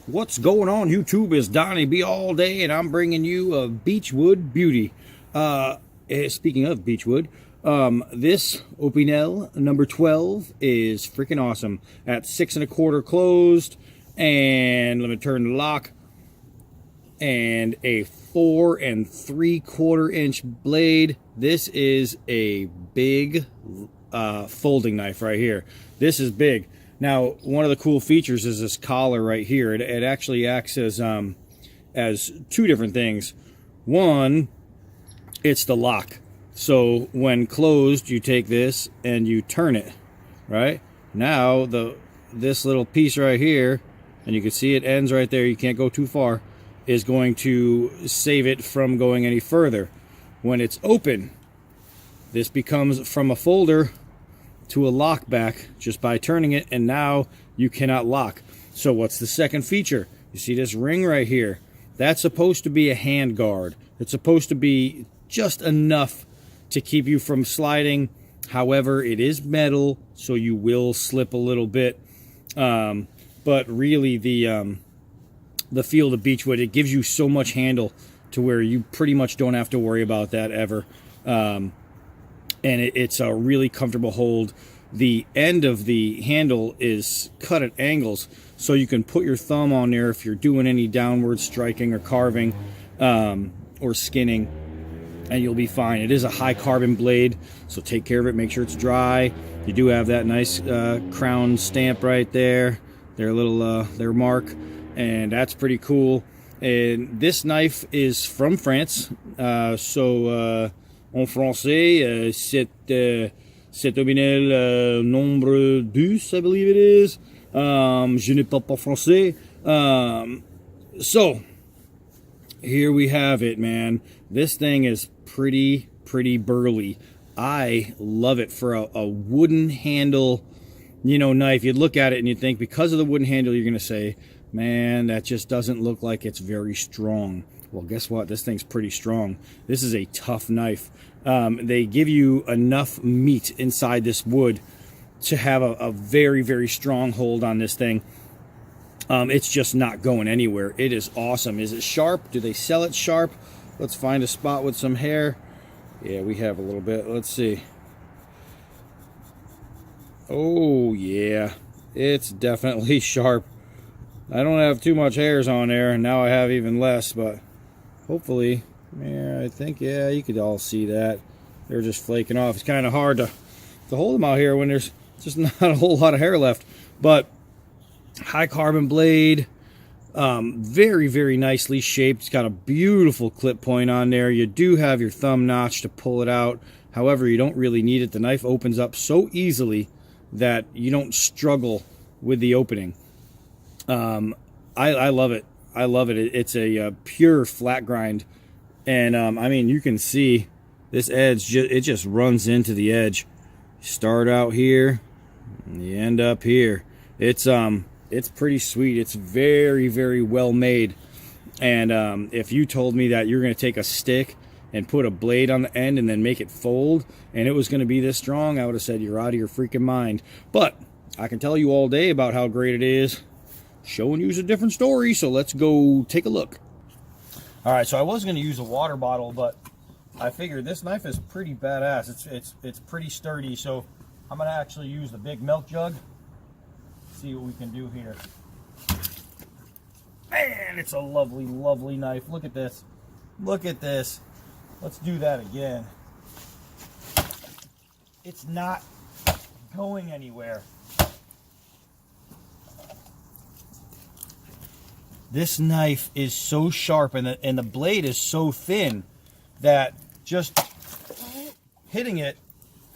What's going on YouTube? Is Donnie B all day, and I'm bringing you a Beechwood beauty. Speaking of Beechwood, this Opinel number 12 is freaking awesome. At 6 1/4 closed, and let me turn the lock, and a 4 3/4 inch blade. This is a big folding knife right here. This is big. Now, one of the cool features is this collar right here. It actually acts as two different things. One, it's the lock. So when closed, you take this and you turn it, right? Now, this little piece right here, and you can see it ends right there, you can't go too far, is going to save it from going any further. When it's open, this becomes from a folder to a lockback just by turning it, and now you cannot lock. So what's the second feature? You see this ring right here? That's supposed to be a hand guard. It's supposed to be just enough to keep you from sliding. However, it is metal, so you will slip a little bit. But really, the feel of the Beechwood, it gives you so much handle to where you pretty much don't have to worry about that ever. And it's a really comfortable hold. The end of the handle is cut at angles, so you can put your thumb on there if you're doing any downward striking or carving or skinning, and you'll be fine. It is a high carbon blade, so take care of it. Make sure it's dry. You do have that nice crown stamp right there, their little their mark, and that's pretty cool. And this knife is from France, en français, c'est Opinel nombre 12, I believe it is. Je ne parle pas français. So, here we have it, man. This thing is pretty burly. I love it for a wooden handle, knife. You'd look at it and you'd think, because of the wooden handle, you're going to say, man, that just doesn't look like it's very strong. Well, guess what? This thing's pretty strong. This is a tough knife. They give you enough meat inside this wood to have a very strong hold on this thing. It's just not going anywhere. It is awesome. Is it sharp? Do they sell it sharp? Let's find a spot with some hair. Yeah, we have a little bit. Let's see. Oh, yeah. It's definitely sharp. I don't have too much hairs on there, and now I have even less, but hopefully, yeah, I think, yeah, you could all see that. They're just flaking off. It's kind of hard to hold them out here when there's just not a whole lot of hair left. But high carbon blade, very nicely shaped. It's got a beautiful clip point on there. You do have your thumb notch to pull it out. However, you don't really need it. The knife opens up so easily that you don't struggle with the opening. I love it. I love it. It's a pure flat grind, and I mean, you can see this edge. It just runs into the edge. You start out here, and you end up here. It's pretty sweet. It's very well made. And if you told me that you're going to take a stick and put a blade on the end and then make it fold, and it was going to be this strong, I would have said you're out of your freaking mind. But I can tell you all day about how great it is. Showing you a different story, so let's go take a look. All right, so I was going to use a water bottle, but I figured this knife is pretty badass. It's pretty sturdy, so I'm going to actually use the big milk jug. See what we can do here. Man, it's a lovely knife. Look at this. Look at this. Let's do that again. It's not going anywhere. This knife is so sharp, and the blade is so thin that just hitting it,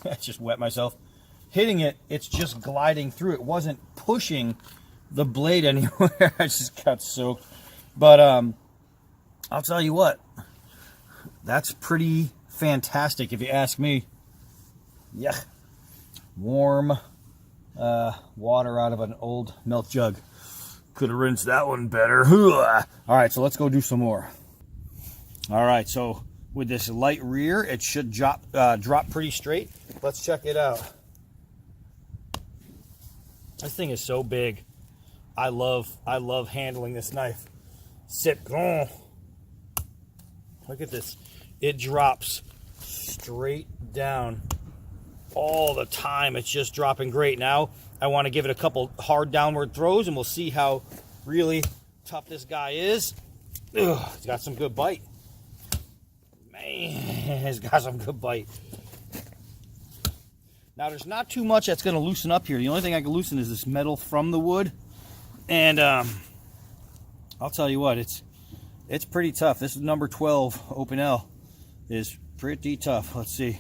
I just wet myself, hitting it, it's just gliding through. It wasn't pushing the blade anywhere. I just got soaked. But I'll tell you what, that's pretty fantastic if you ask me. Yeah, warm water out of an old milk jug. Could have rinsed that one better. All right, so let's go do some more. All right, so with this light rear, it should drop pretty straight. Let's check it out. This thing is so big. I love handling this knife. Sit. Oh. Look at this. It drops straight down all the time. It's just dropping great. Now I want to give it a couple hard downward throws, and we'll see how really tough this guy is. Ugh, he's got some good bite. Man, he's got some good bite. Now there's not too much that's going to loosen up here. The only thing I can loosen is this metal from the wood. And I'll tell you what, it's pretty tough. This is number 12 Opinel. Is pretty tough. Let's see.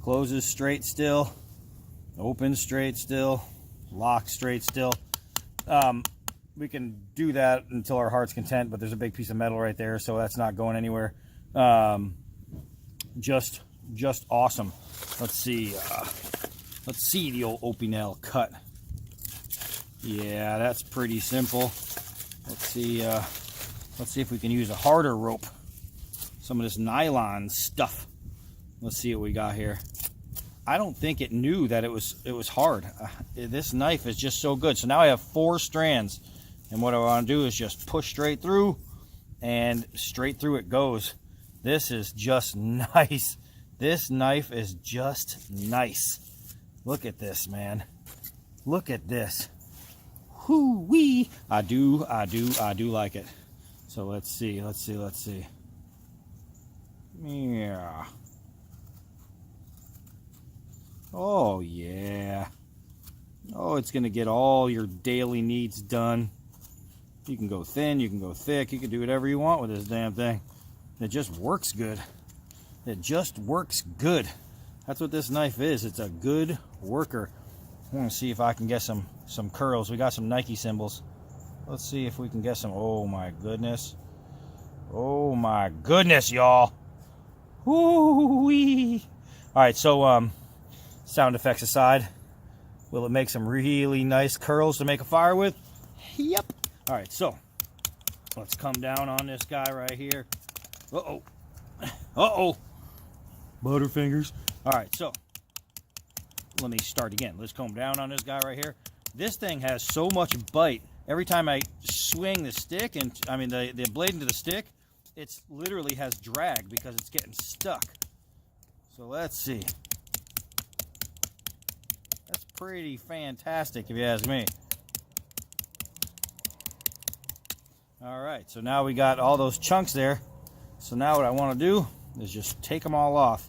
Closes straight still. Opens straight still. Locks straight still. We can do that until our heart's content, but there's a big piece of metal right there, so that's not going anywhere. Just awesome. Let's see. Let's see the old Opinel cut. Yeah, that's pretty simple. Let's see if we can use a harder rope. Some of this nylon stuff. Let's see what we got here. I don't think it knew that it was hard. This knife is just so good. So now I have 4 strands, and what I want to do is just push straight through, and straight through it goes. This is just nice. This knife is just nice. Look at this, man. Look at this. Hoo-wee. I do like it. So let's see. Yeah. Oh, yeah. Oh, it's going to get all your daily needs done. You can go thin, you can go thick, you can do whatever you want with this damn thing. It just works good. It just works good. That's what this knife is. It's a good worker. I want to see if I can get some curls. We got some Nike symbols. Let's see if we can get some. Oh, my goodness. Oh, my goodness, y'all. Woo-wee. All right, so sound effects aside, will it make some really nice curls to make a fire with? Yep. All right, so let's come down on this guy right here. Uh-oh. Uh-oh. Butterfingers. All right, so let me start again. Let's come down on this guy right here. This thing has so much bite. Every time I swing the stick, and I mean the blade into the stick, it's literally has drag because it's getting stuck. So let's see. That's pretty fantastic if you ask me. All right, so now we got all those chunks there. So now what I want to do is just take them all off.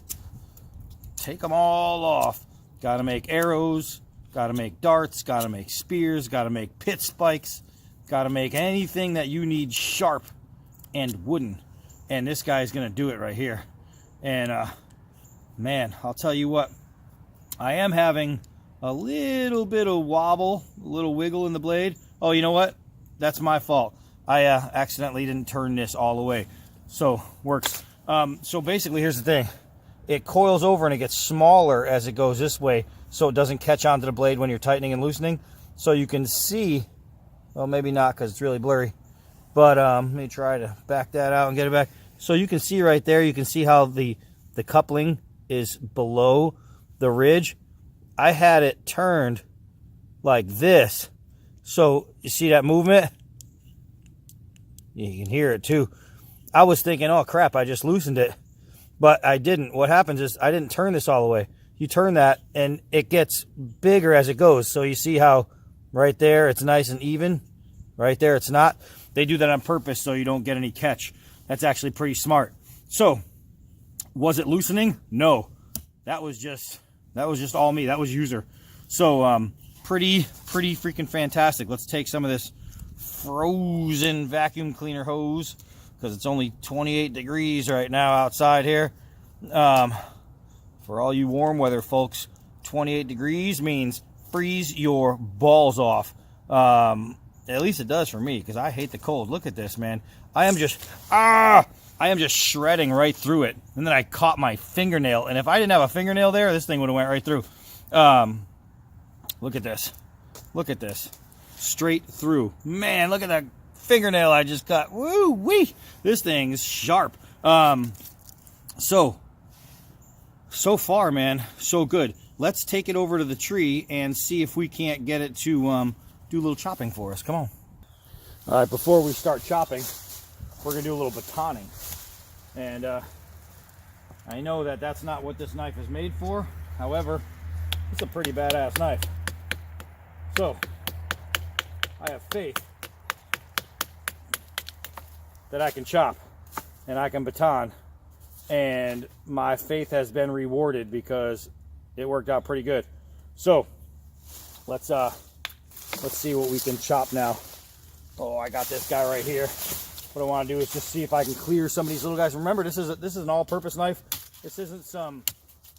Take them all off. Got to make arrows, got to make darts, got to make spears, got to make pit spikes, got to make anything that you need sharp and wooden. And this guy's going to do it right here. And man, I'll tell you what, I am having a little bit of wobble, a little wiggle in the blade. Oh, you know what? That's my fault. I accidentally didn't turn this all the way. So, works. So basically, here's the thing. It coils over and it gets smaller as it goes this way, so it doesn't catch onto the blade when you're tightening and loosening. So you can see, well, maybe not because it's really blurry, but let me try to back that out and get it back. So you can see right there, you can see how the coupling is below the ridge. I had it turned like this. So you see that movement? You can hear it too. I was thinking, oh crap, I just loosened it. But I didn't. What happens is I didn't turn this all the way. You turn that and it gets bigger as it goes. So you see how right there it's nice and even. Right there it's not. They do that on purpose so you don't get any catch. That's actually pretty smart. So, was it loosening? No. That was just all me. That was user. So, pretty freaking fantastic. Let's take some of this frozen vacuum cleaner hose, because it's only 28 degrees right now outside here. For all you warm weather folks, 28 degrees means freeze your balls off. At least it does for me, because I hate the cold. Look at this, man. I am just shredding right through it. And then I caught my fingernail, and if I didn't have a fingernail there, this thing would have went right through. Look at this. Look at this. Straight through. Man, look at that fingernail I just got. Woo-wee! This thing is sharp. So far, man, so good. Let's take it over to the tree and see if we can't get it to do a little chopping for us. Come on. All right, before we start chopping, we're gonna do a little batoning. And I know that that's not what this knife is made for. However, it's a pretty badass knife. So, I have faith that I can chop and I can baton. And my faith has been rewarded because it worked out pretty good. So, let's see what we can chop now. Oh, I got this guy right here. What I want to do is just see if I can clear some of these little guys. Remember, this is an all-purpose knife. This isn't some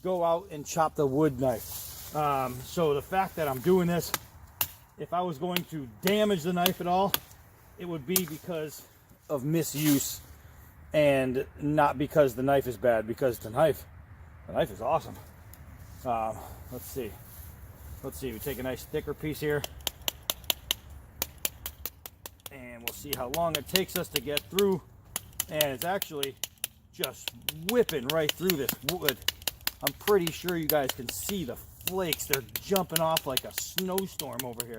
go out and chop the wood knife. So the fact that I'm doing this, if I was going to damage the knife at all, it would be because of misuse and not because the knife is bad, because the knife is awesome. Let's see. We take a nice thicker piece here. And we'll see how long it takes us to get through. And it's actually just whipping right through this wood. I'm pretty sure you guys can see the flakes. They're jumping off like a snowstorm over here.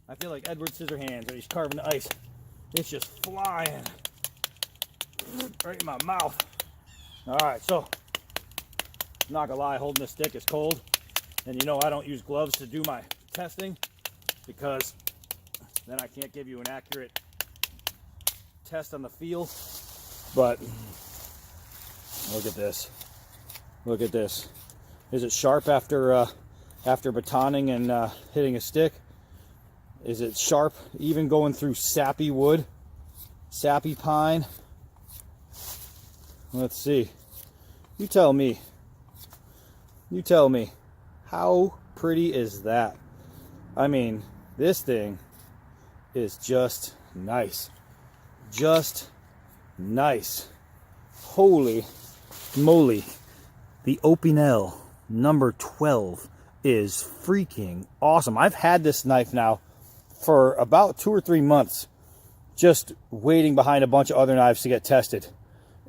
I feel like Edward Scissorhands when he's carving the ice. It's just flying right in my mouth. All right, so I'm not gonna lie, holding this stick is cold. And you know I don't use gloves to do my testing because then I can't give you an accurate test on the feel. But look at this. Look at this. Is it sharp after batoning and hitting a stick? Is it sharp even going through sappy wood, sappy pine? Let's see. You tell me. You tell me. How pretty is that? I mean, this thing is just nice. Just nice. Holy moly. The Opinel number 12 is freaking awesome. I've had this knife now for about 2 or 3 months, just waiting behind a bunch of other knives to get tested.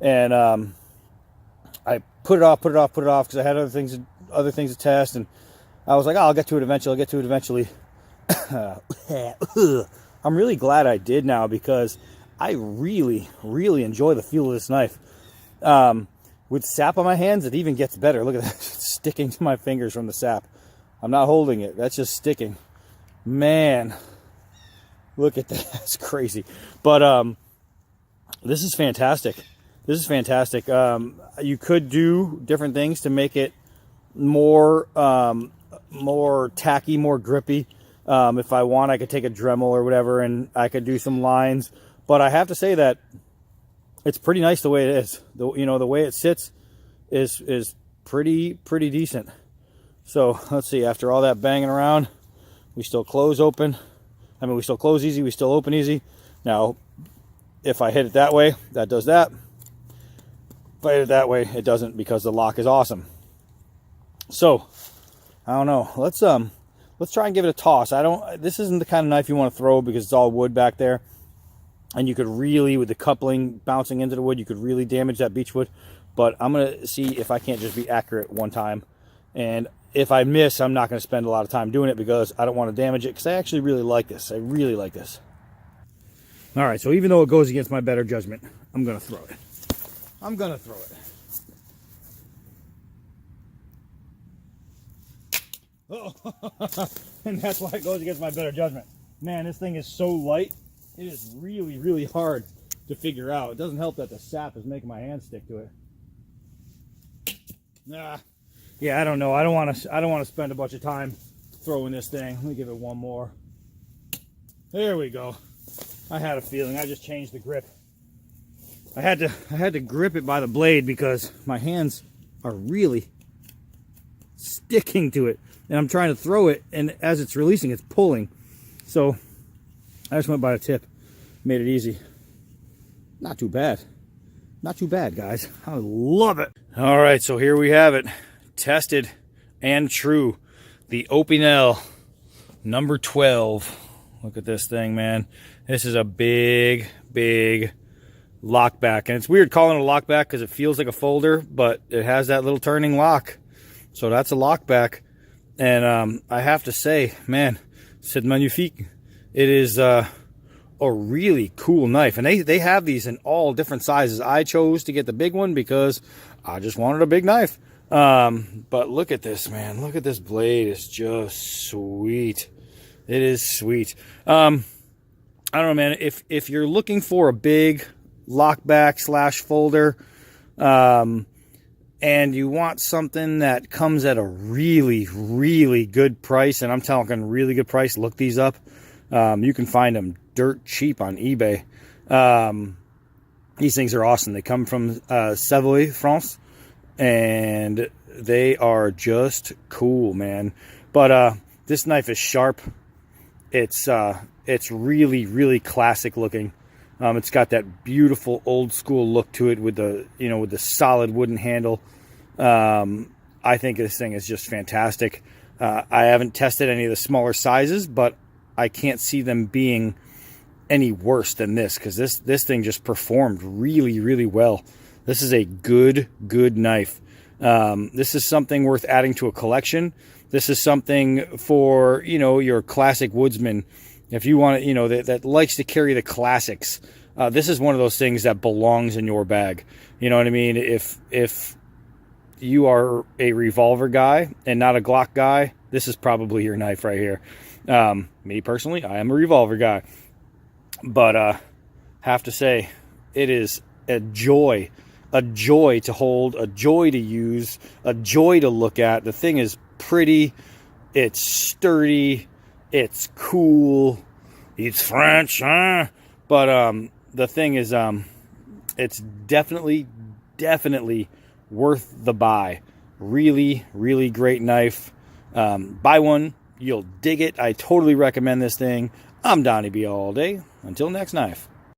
And I put it off because I had other things to test, and I was like, oh, I'll get to it eventually. I'm really glad I did now because I really enjoy the feel of this knife. With sap on my hands, it even gets better. Look at that, it's sticking to my fingers from the sap. I'm not holding it, that's just sticking. Man, look at that, that's crazy. But this is fantastic. This is fantastic. You could do different things to make it more tacky, more grippy. If I want, I could take a Dremel or whatever and I could do some lines. But I have to say that it's pretty nice the way it is. The way it sits is pretty decent. So let's see, after all that banging around, we still close open. I mean, we still close easy, we still open easy. Now, if I hit it that way, that does that. If I hit it that way, it doesn't, because the lock is awesome. So, I don't know. Let's try and give it a toss. This isn't the kind of knife you want to throw because it's all wood back there. And you could really, with the coupling bouncing into the wood, you could really damage that beech wood. But I'm going to see if I can't just be accurate one time. And if I miss, I'm not going to spend a lot of time doing it because I don't want to damage it, because I actually really like this. I really like this. All right, so even though it goes against my better judgment, I'm going to throw it. I'm going to throw it. Oh, and that's why it goes against my better judgment. Man, this thing is so light. It is really hard to figure out. It doesn't help that the sap is making my hand stick to it. Yeah, I don't know. I don't want to spend a bunch of time throwing this thing. Let me give it one more. There we go. I had a feeling. I just changed the grip. I had to grip it by the blade because my hands are really sticking to it, and I'm trying to throw it, and as it's releasing, it's pulling. So I just went by the tip, made it easy. Not too bad. Not too bad, guys. I love it. All right, so here we have it. Tested and true. The Opinel number 12. Look at this thing, man. This is a big lockback. And it's weird calling it a lockback because it feels like a folder, but it has that little turning lock. So that's a lockback. And I have to say, man, c'est magnifique. It is a really cool knife. And they have these in all different sizes. I chose to get the big one because I just wanted a big knife. But look at this, man. Look at this blade. It's just sweet. It is sweet. I don't know, man. If you're looking for a big lockback / folder, and you want something that comes at a really, really good price, and I'm talking really good price, look these up. You can find them dirt cheap on eBay. These things are awesome. They come from Savoy, France, and they are just cool, man. But this knife is sharp. It's really, really classic looking. It's got that beautiful old school look to it with the, with the solid wooden handle. I think this thing is just fantastic. I haven't tested any of the smaller sizes, but I can't see them being any worse than this, because this thing just performed really, really well. This is a good knife. This is something worth adding to a collection. This is something for, your classic woodsman. If you want to, that likes to carry the classics. This is one of those things that belongs in your bag. You know what I mean? If you are a revolver guy and not a Glock guy, this is probably your knife right here. Me personally, I am a revolver guy. But have to say, it is a joy to hold, a joy to use, a joy to look at. The thing is pretty, it's sturdy, it's cool, it's French, huh? But the thing is, it's definitely worth the buy. Really, really great knife. Buy one, you'll dig it. I totally recommend this thing. I'm Donnie B all day. Until next knife.